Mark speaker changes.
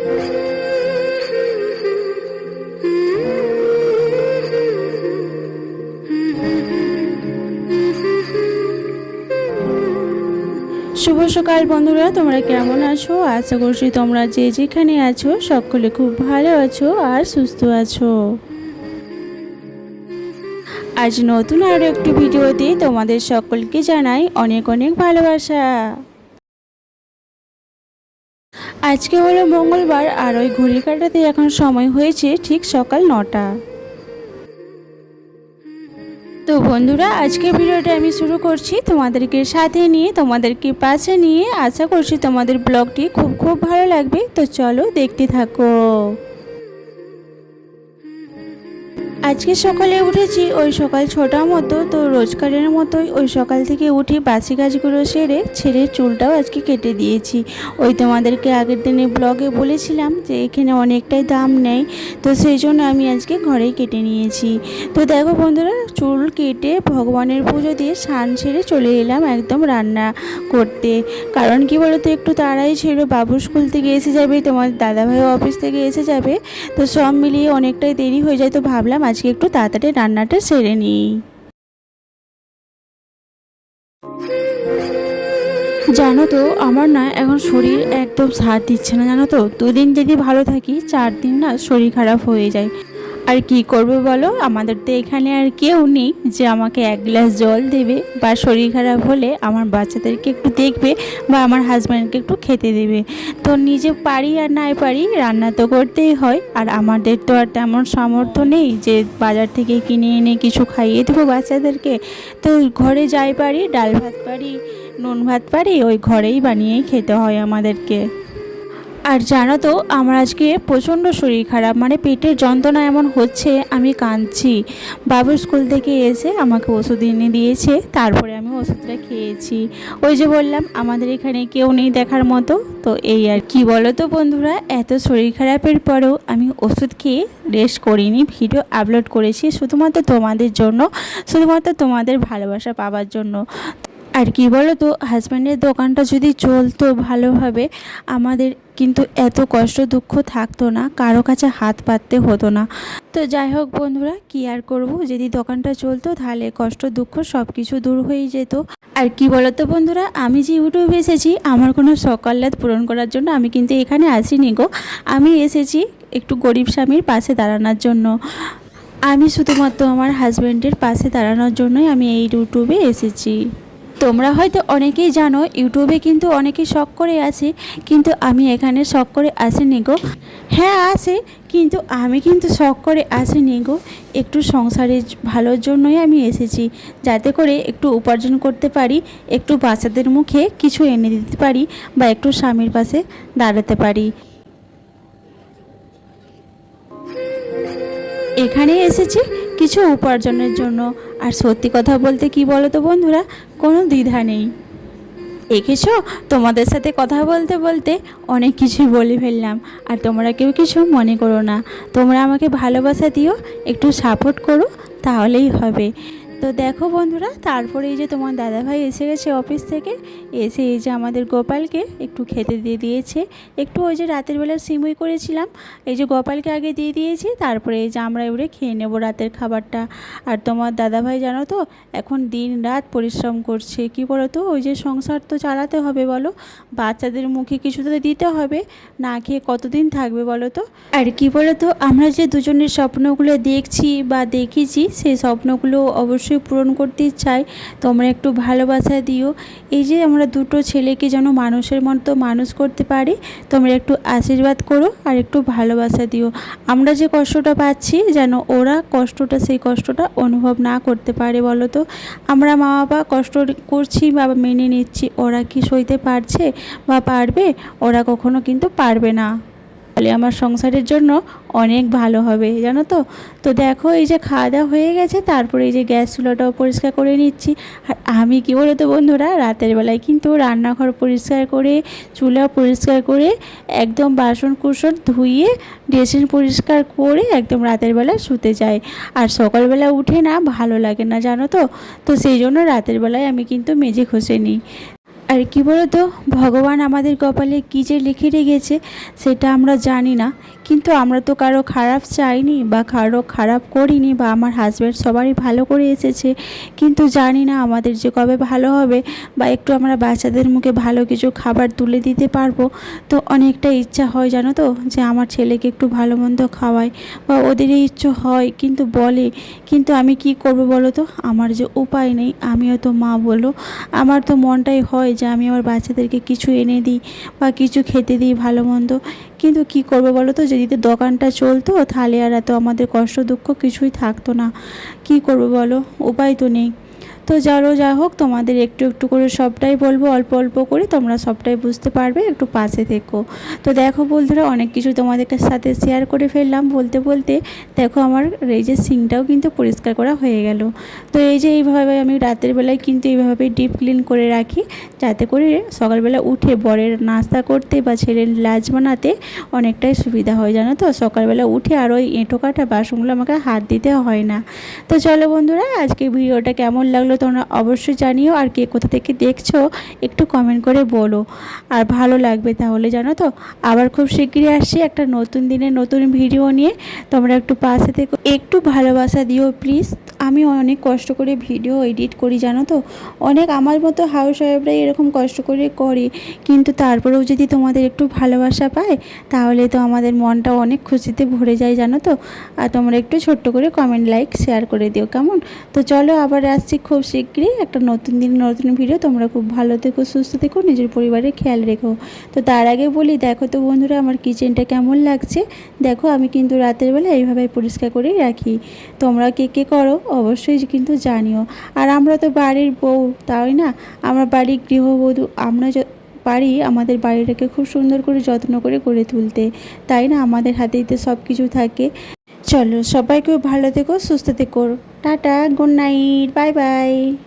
Speaker 1: শুভ সকাল বন্ধুরা, তোমরা কেমন আছো? আশা করছি তোমরা যে যেখানে আছো সকলে খুব ভালো আছো আর সুস্থ আছো। আজ নতুন আরও একটি ভিডিওতে তোমাদের সকলকে জানাই অনেক অনেক ভালোবাসা। আজকে হলো মঙ্গলবার আর ওই ঘড়ি কাটাতে এখন সময় হয়েছে ঠিক সকাল 9টা। তো বন্ধুরা, আজকের ভিডিওটা আমি শুরু করছি তোমাদেরকে সাথে নিয়ে, তোমাদেরকে পাশে নিয়ে। আশা করছি তোমাদের ব্লগটি খুব খুব ভালো লাগবে। তো চলো দেখতে থাকো। আজকে সকালে উঠেছি ওই সকাল 6টার মতো। তো রোজকারের মতোই ওই সকাল থেকে উঠে বাসি কাজগুলো সেরে ছেলের চুলটাও আজকে কেটে দিয়েছি। ওই তোমাদেরকে আগের দিনে ব্লগে বলেছিলাম যে এখানে অনেকটাই দাম নেয়, তো সেই জন্য আমি আজকে ঘরেই কেটে নিয়েছি। তো দেখো বন্ধুরা, চুল কেটে ভগবানের পুজো দিয়ে স্নান সেরে চলে এলাম একদম রান্না করতে। কারণ কি বলতো, একটু তাড়াই ছিল, বাবু স্কুল থেকে এসে যাবে, তোমার দাদাভাইও অফিস থেকে এসে যাবে, তো সব মিলিয়ে অনেকটাই দেরি হয়ে যায়। তো ভাবলাম আজকে একটু তাড়াতাড়ি রান্নাটা সেরে নিই। জানো তো, আমার না এখন শরীর একদম সাথ দিচ্ছে না। জানো তো, দুদিন যদি ভালো থাকি 4 দিন না শরীর খারাপ হয়ে যায়। আর কি করবে বলো, আমাদের তো এখানে আর কেউ নেই যে আমাকে 1 গ্লাস জল দেবে, বা শরীর খারাপ হলে আমার বাচ্চাদেরকে একটু দেখবে, বা আমার হাজব্যান্ডকে একটু খেতে দেবে। তো নিজে পারি আর নাই পারি, রান্না তো করতেই হয়। আর আমাদের তো আর তেমন সামর্থ্য নেই যে বাজার থেকে কিনে এনে কিছু খাইয়ে দেবো বাচ্চাদেরকে। তো ঘরে যাই পারি, ডাল ভাত পারি, নুন ভাত পারি, ওই ঘরেই বানিয়েই খেতে হয় আমাদেরকে। আর জানো তো, আমার আজকে প্রচণ্ড শরীর খারাপ, মানে পেটের যন্ত্রণা এমন হচ্ছে আমি কাঁদছি। বাবু স্কুল থেকে এসে আমাকে ওষুধ এনে দিয়েছে, তারপরে আমি ওষুধটা খেয়েছি। ওই যে বললাম আমাদের এখানে কেউ নেই দেখার মতো। তো এই আর কি বলো তো বন্ধুরা, এত শরীর খারাপের পরেও আমি ওষুধ খেয়ে রেস্ট করিনি, ভিডিও আপলোড করেছি শুধুমাত্র তোমাদের জন্য, শুধুমাত্র তোমাদের ভালোবাসা পাওয়ার জন্য। আর কি বলো তো, হাজব্যান্ডের দোকানটা যদি চলতো ভালোভাবে, আমাদের কিন্তু এত কষ্ট দুঃখ থাকতো না, কারো কাছে হাত পাততে হতো না। তো যাই হোক বন্ধুরা, কি আর করব, যদি দোকানটা চলতো তাহলে কষ্ট দুঃখ সব কিছু দূর হয়ে যেত। আর কি বলো তো বন্ধুরা, আমি যে ইউটিউবে এসেছি আমার কোনো সকাল্লাদ পূরণ করার জন্য আমি কিন্তু এখানে আসিনি গো। আমি এসেছি একটু গরিব স্বামীর পাশে দাঁড়ানোর জন্য। আমি শুধুমাত্র আমার হাজব্যান্ডের পাশে দাঁড়ানোর জন্যই আমি এই ইউটিউবে এসেছি। তোমরা হয়তো অনেকেই জানো, ইউটিউবে কিন্তু অনেকেই শখ করে আছে, কিন্তু আমি এখানে শখ করে আসিনি গো। হ্যাঁ আসে, কিন্তু আমি কিন্তু শখ করে আসিনি গো। একটু সংসারের ভালোর জন্যই আমি এসেছি, যাতে করে একটু উপার্জন করতে পারি, একটু বাচ্চাদের মুখে কিছু এনে দিতে পারি, বা একটু স্বামীর পাশে দাঁড়াতে পারি। এখানে এসেছি কিছু উপার্জনের জন্য। আর সত্যি কথা বলতে কি বলো তো বন্ধুরা, কোনো দ্বিধা নেই। দেখেছো, তোমাদের সাথে কথা বলতে বলতে অনেক কিছুই বলে ফেললাম। আর তোমরা কেউ কিছু মনে করো না, তোমরা আমাকে ভালোবাসা দিও, একটু সাপোর্ট করো, তাহলেই হবে। তো দেখো বন্ধুরা, তারপরে এই যে তোমার দাদাভাই এসে গেছে অফিস থেকে, এসে এই যে আমাদের গোপালকে একটু খেতে দিয়ে দিয়েছে। একটু ওই যে রাতের বেলা সিমুই করেছিলাম, এই যে গোপালকে আগে দিয়ে দিয়েছি, তারপরে এই যে আমরা এবারে খেয়ে নেবো রাতের খাবারটা। আর তোমার দাদাভাই জানো তো, এখন দিন রাত পরিশ্রম করছে। কি বলো তো, ওই যে সংসার তো চালাতে হবে বলো, বাচ্চাদের মুখে কিছু তো দিতে হবে, না খেয়ে কতদিন থাকবে বলো তো। আর কি বলো তো, আমরা যে দুজনের স্বপ্নগুলো দেখছি বা দেখেছি, সেই স্বপ্নগুলো অবশ্যই পূরণ করতে চাই। তোমরা একটু ভালোবাসা দিও, এই যে আমরা দুটো ছেলেকে যেন মানুষের মতো মানুষ করতে পারি, তোমরা একটু আশীর্বাদ করো আর একটু ভালোবাসা দিও। আমরা যে কষ্টটা পাচ্ছি যেন ওরা সেই কষ্টটা অনুভব না করতে পারে বলো তো। আমরা মা বাবা কষ্ট করছি বা মেনে নিচ্ছি, ওরা কি সইতে পারছে বা পারবে? ওরা কখনো কিন্তু পারবে না। তাহলে আমার সংসারের জন্য অনেক ভালো হবে জানো তো। তো দেখো, এই যে খাওয়া দাওয়া হয়ে গেছে, তারপরে এই যে গ্যাস চুলাটাও পরিষ্কার করে নিচ্ছি। আর আমি কি বলো তো বন্ধুরা, রাতের বেলায় কিন্তু রান্নাঘর পরিষ্কার করে, চুলা পরিষ্কার করে, একদম বাসন কুসন ধুয়ে, ড্রেসিং পরিষ্কার করে একদম রাতের বেলা শুতে যাই। আর সকালবেলা উঠে না ভালো লাগে না জানো তো। তো সেই জন্য রাতের বেলায় আমি কিন্তু মেজে ঘষে নিই। আর কি বলতো, ভগবান আমাদের কপালে কী যে লিখে রেখেছে সেটা আমরা জানি না, কিন্তু আমরা তো কারো খারাপ চাইনি বা কারো খারাপ করিনি, বা আমার হাজব্যান্ড সবারই ভালো করে এসেছে, কিন্তু জানি না আমাদের যে কবে ভালো হবে বা একটু আমরা বাচ্চাদের মুখে ভালো কিছু খাবার তুলে দিতে পারবো। তো অনেকটা ইচ্ছা হয় জানো তো, যে আমার ছেলেকে একটু ভালো মন্দ খাওয়াই, বা ওদের এই ইচ্ছে হয় কিন্তু বলে, কিন্তু আমি কি করব বলো তো, আমার যে উপায় নেই, আমিও তো মা বলো, আমার তো মনটাই হয় যে আমি আমার বাচ্চাদেরকে কিছু এনে দিই বা কিছু খেতে দিই ভালো মন্দ, কিন্তু কি করবো বলো তো, যদি তো দোকানটা চলতো তাহলে আর এত আমাদের কষ্ট দুঃখ কিছুই থাকতো না। কি করবো বলো, উপায় তো নেই। তো চলো, যা হোক, তোমাদের একটু একটু করে সবটাই বলবো, অল্প অল্প করে, তোমরা সবটাই বুঝতে পারবে, একটু পাশে থেকো। তো দেখো বন্ধুরা, অনেক কিছু তোমাদের সাথে শেয়ার করে ফেললাম বলতে বলতে। দেখো আমার এই যে সিঙ্কটাও কিন্তু পরিষ্কার করা হয়ে গেল। তো এই যে এইভাবে আমি রাতের বেলায় কিন্তু এইভাবে ডিপ ক্লিন করে রাখি, যাতে করে সকালবেলা উঠে বরের নাস্তা করতে বা ছেলের লাঞ্চ বানাতে অনেকটাই সুবিধা হয় জানো তো। সকালবেলা উঠে আর ওই এঁটো কাটা বাসনগুলো আমাকে হাত দিতে হয় না। তো চলো বন্ধুরা, আজকে ভিডিওটা কেমন লাগলো তোমরা অবশ্যই জানিও, আর কে কোথা থেকে দেখছো একটু কমেন্ট করে বলো। আর ভালো লাগবে তাহলে জানো তো, আবার খুব শিগগিরই আসছি একটা নতুন দিনে নতুন ভিডিও নিয়ে। তোমরা একটু পাশে থেকে একটু ভালোবাসা দিও প্লিজ। আমি অনেক কষ্ট করে ভিডিও এডিট করি জানো তো, অনেক আমার মতো হাউস ওয়াইফরাই এরকম কষ্ট করে করে, কিন্তু তারপরেও যদি তোমাদের একটু ভালোবাসা পায় তাহলে তো আমাদের মনটা অনেক খুশিতে ভরে যায় জানো তো। আর তোমরা একটু ছোট্ট করে কমেন্ট লাইক শেয়ার করে দিও কেমন। তো চলো, আবার আসছি খুব শীঘ্রই একটা নতুন দিন নতুন ভিডিও। তোমরা খুব ভালো থেকো, সুস্থ থেকো, নিজের পরিবারের খেয়াল রেখো। তো তার আগে বলি, দেখো তো বন্ধুরা আমার কিচেনটা কেমন লাগছে। দেখো আমি কিন্তু রাতের বেলা এইভাবে পরিষ্কার করেই রাখি। তোমরা কে কে করো অবশ্যই কিন্তু জানিও। আর আমরা তো বাড়ির বউ, তাই না, আমরা বাড়ির গৃহবধূ, আমরা পারি আমাদের বাড়িটাকে খুব সুন্দর করে যত্ন করে গড়ে তুলতে, তাই না, আমাদের হাতেই তো সব কিছু থাকে। চলো সবাইকে ভালো থেকো, সুস্থ থেকো, tata, good night, bye bye.